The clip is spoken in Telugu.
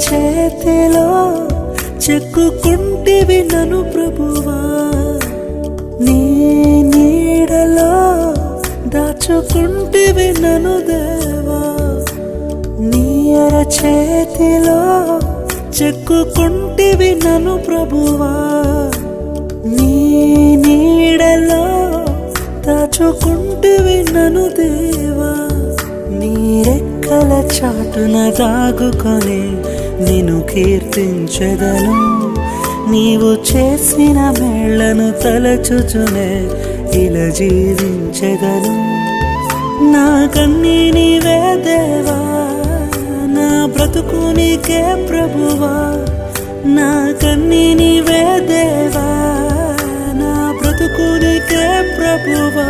చేతిలో చెక్కుకుంటివి నన్ను ప్రభువా, నీ నీడలో దాచుకుంటివి నన్ను దేవా. నీ చేతిలో చెక్కుకుంటివి నన్ను ప్రభువా, నీ నీడలో దాచుకుంటివి నన్ను దేవా. నీ రెక్కల చాటున దాగుకొని నిన్ను కీర్తించెదను, నీవు చేసిన మేళ్లను తలచుచునే ఇలా జీవించెదను. నా కన్నీ నీవే దేవా, నా బ్రతుకు నీకే ప్రభువా, నా కన్నీ నీవే దేవా, నా బ్రతుకు నీకే ప్రభువా.